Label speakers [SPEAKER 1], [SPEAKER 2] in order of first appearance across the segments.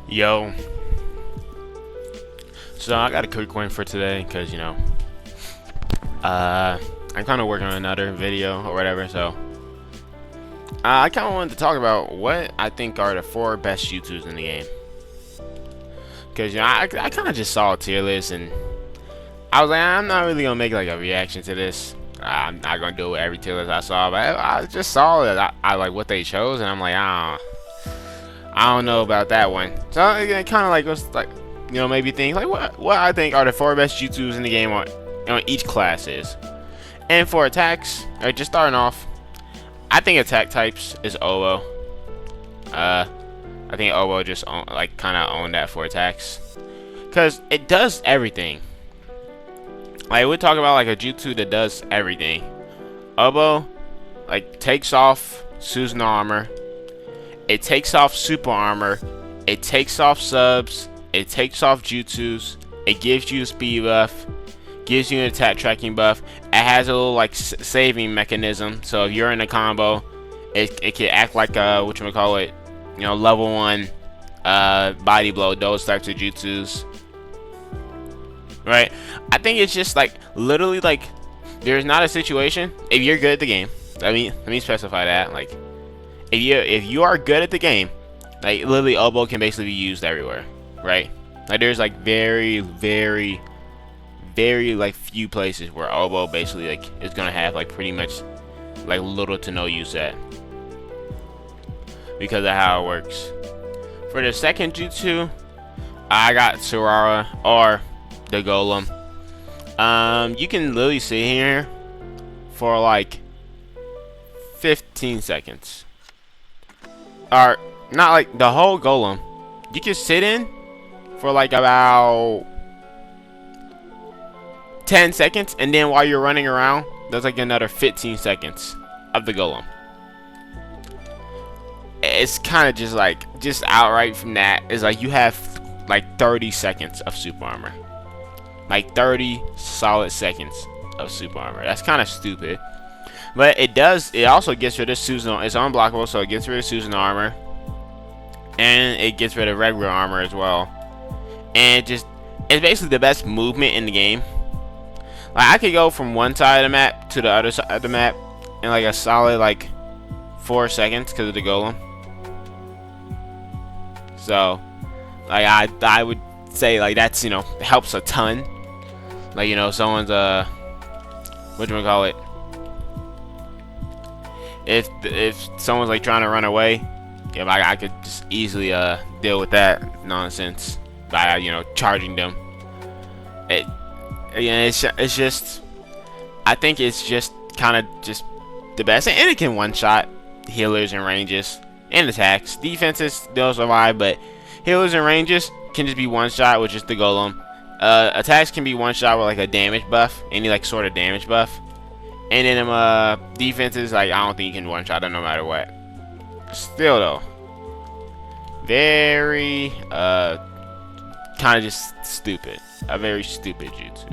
[SPEAKER 1] Yo, so I got a quick one for today because I'm kind of working on another video or whatever. So I kind of wanted to talk about what I think are the 4 best jutsus in the game. Because I kind of just saw a tier list and I was like, I'm not really gonna make like a reaction to this. I'm not gonna do it with every tier list I saw, but I just saw that I like what they chose, and I'm like, I don't know about that one. So it kind of like was like, maybe think like what I think are the 4 best jutsus in the game on each class is. And for attacks, just starting off, I think attack types is Obo. I think Obo just kind of owned that for attacks, cause it does everything. Like we're talking about like a jutsu that does everything. Obo like takes off Susanoo armor. It takes off super armor. It takes off subs. It takes off jutsus. It gives you a speed buff. Gives you an attack tracking buff. It has a little like saving mechanism. So if you're in a combo, it can act like a whatchamacallit, level 1 body blow. Those types of jutsus. Right? I think it's just like literally like there's not a situation if you're good at the game. Let me specify that. Like if you are good at the game, like literally Obo can basically be used everywhere, right? Like there's like very like few places where Obo basically like is gonna have like pretty much like little to no use at, because of how it works. For the second jutsu, I got Surara or the Golem. You can literally sit here for like 15 seconds. Or not like the whole Golem. You can sit in for like about 10 seconds, and then while you're running around, there's like another 15 seconds of the Golem. It's kind of just outright from that is like you have like 30 seconds of super armor. Like 30 solid seconds of super armor. That's kind of stupid. But it also gets rid of Susanoo. It's unblockable, so it gets rid of Susanoo armor. And it gets rid of regular armor as well. And it's basically the best movement in the game. Like I could go from one side of the map to the other side of the map in like a solid like 4 seconds because of the Golem. So like I would say like that's helps a ton. Like someone's whatchamacallit, if someone's like trying to run away, I could just easily deal with that nonsense by charging them. It's just I think it's just kind of just the best, and it can one shot healers and ranges and attacks. Defenses they'll survive, but healers and ranges can just be one shot with just the Golem. Attacks can be one shot with like a damage buff, any like sort of damage buff, and then defenses like I don't think you can one shot them no matter what. Still though, very kind of just stupid, a very stupid jutsu.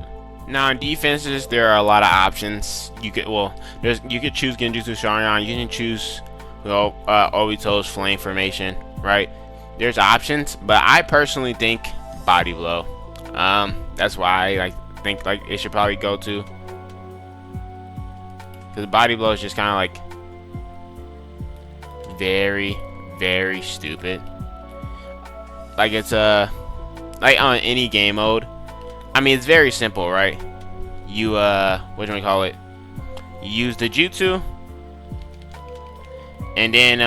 [SPEAKER 1] Now in defenses there are a lot of options. You could choose Genjutsu Sharingan. You can choose Obito's flame formation, right? There's options, but I personally think body blow. That's why I think like it should probably go to, because body blow is just kind of like very stupid. Like it's like on any game mode. I mean it's very simple, right? You whatchamacallit, you use the jutsu, and then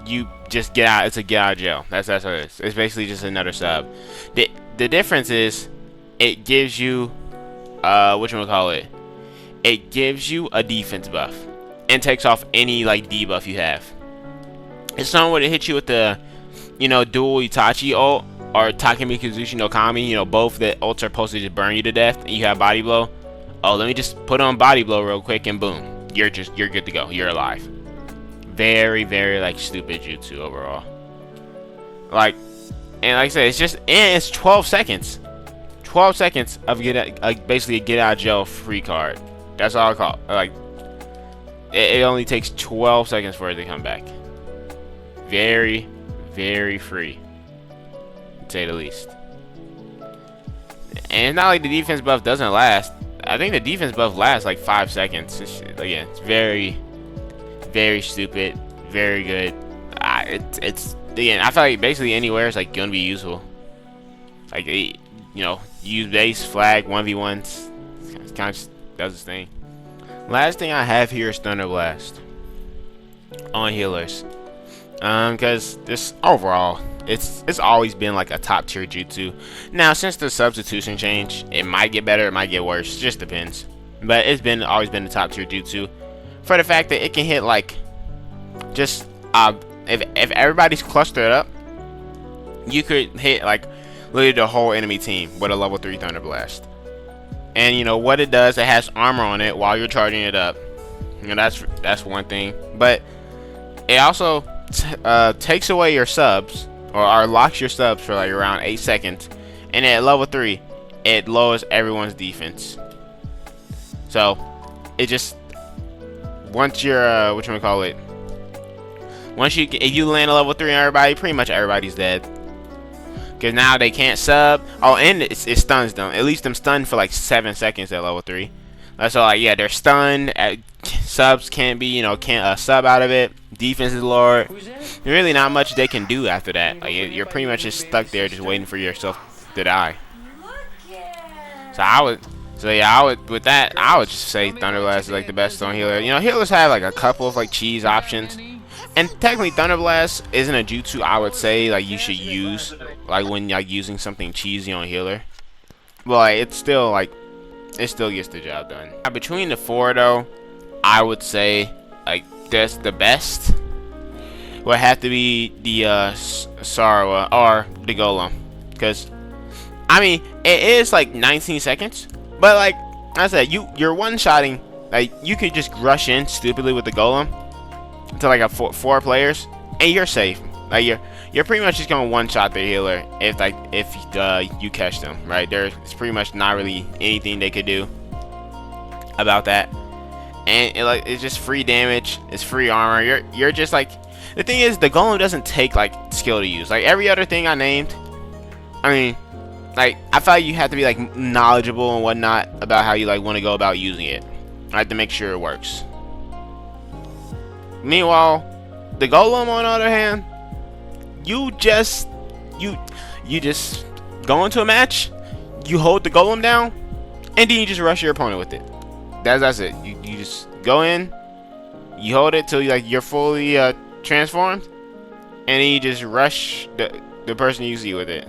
[SPEAKER 1] you just get out. It's a get out of jail. That's what it is. It's basically just another sub. The difference is it gives you whatchamacallit, it gives you a defense buff and takes off any like debuff you have. If someone would have hit you with the dual Itachi ult or Takemi Kazushi no Kami, both that ults are supposed to just burn you to death, and you have body blow. Oh, let me just put on body blow real quick, and boom, you're good to go. You're alive. Very like stupid jutsu overall. Like, and like I said, it's 12 seconds. 12 seconds of basically a get out of jail free card. That's all I call it. Like it only takes 12 seconds for it to come back. Very free. say the least. And it's not like the defense buff doesn't last. I think the defense buff lasts like 5 seconds. Again, it's very, very stupid. Very good. It's again, I feel like basically anywhere is like gonna be useful. Like, you know, use base, flag, 1v1s. It's kind of just does its thing. Last thing I have here is Thunder Blast on healers. Because this overall, it's always been like a top tier jutsu. Now, since the substitution change, it might get better, it might get worse, just depends. But it's always been the top tier jutsu for the fact that it can hit like just if everybody's clustered up, you could hit like literally the whole enemy team with a level 3 Thunder Blast. And you know what it does, it has armor on it while you're charging it up. You know, that's one thing. But it also takes away your subs or locks your subs for like around 8 seconds. And at level 3, it lowers everyone's defense. So it just, once you're if you land a level 3 on everybody, pretty much everybody's dead. Because now they can't sub. Oh, and it stuns them. At least them stunned for like 7 seconds at level 3. So like, yeah, they're stunned. Subs can't be, you know, can't sub out of it. Defense is lowered. There's really not much they can do after that. Like, you're pretty much just stuck there, just waiting for yourself to die. So I would with that, I would just say Thunder Blast is like the best stone healer. You know, healers have like a couple of like cheese options. And technically, Thunder Blast isn't a jutsu I would say like you should use like when like using something cheesy on healer. But like, it still gets the job done. Between the 4 though, I would say like that's the best would have to be the Sarawa or the Golem, because I mean it is like 19 seconds, but like I said, you're one-shotting. Like, you could just rush in stupidly with the Golem to like a four players, and you're safe. Like, you're pretty much just gonna one-shot the healer if you catch them, right? There's pretty much not really anything they could do about that. And it's just free damage, it's free armor. You're just like, the thing is, the Golem doesn't take like skill to use. Like every other thing I named, I mean, like, I feel like you have to be like knowledgeable and whatnot about how you like want to go about using it, right, to make sure it works. Meanwhile, the Golem, on the other hand, you just go into a match, you hold the Golem down, and then you just rush your opponent with it. That's it. You just go in, you hold it till you're fully transformed, and then you just rush the person you see with it.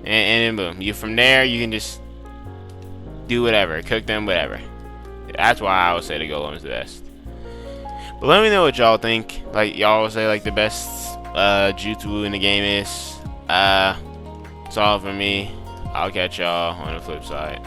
[SPEAKER 1] And then boom, from there you can just do whatever, cook them, whatever. That's why I would say the Golem is the best. But let me know what y'all think. Like, y'all would say like the best jutsu in the game is. It's all for me. I'll catch y'all on the flip side.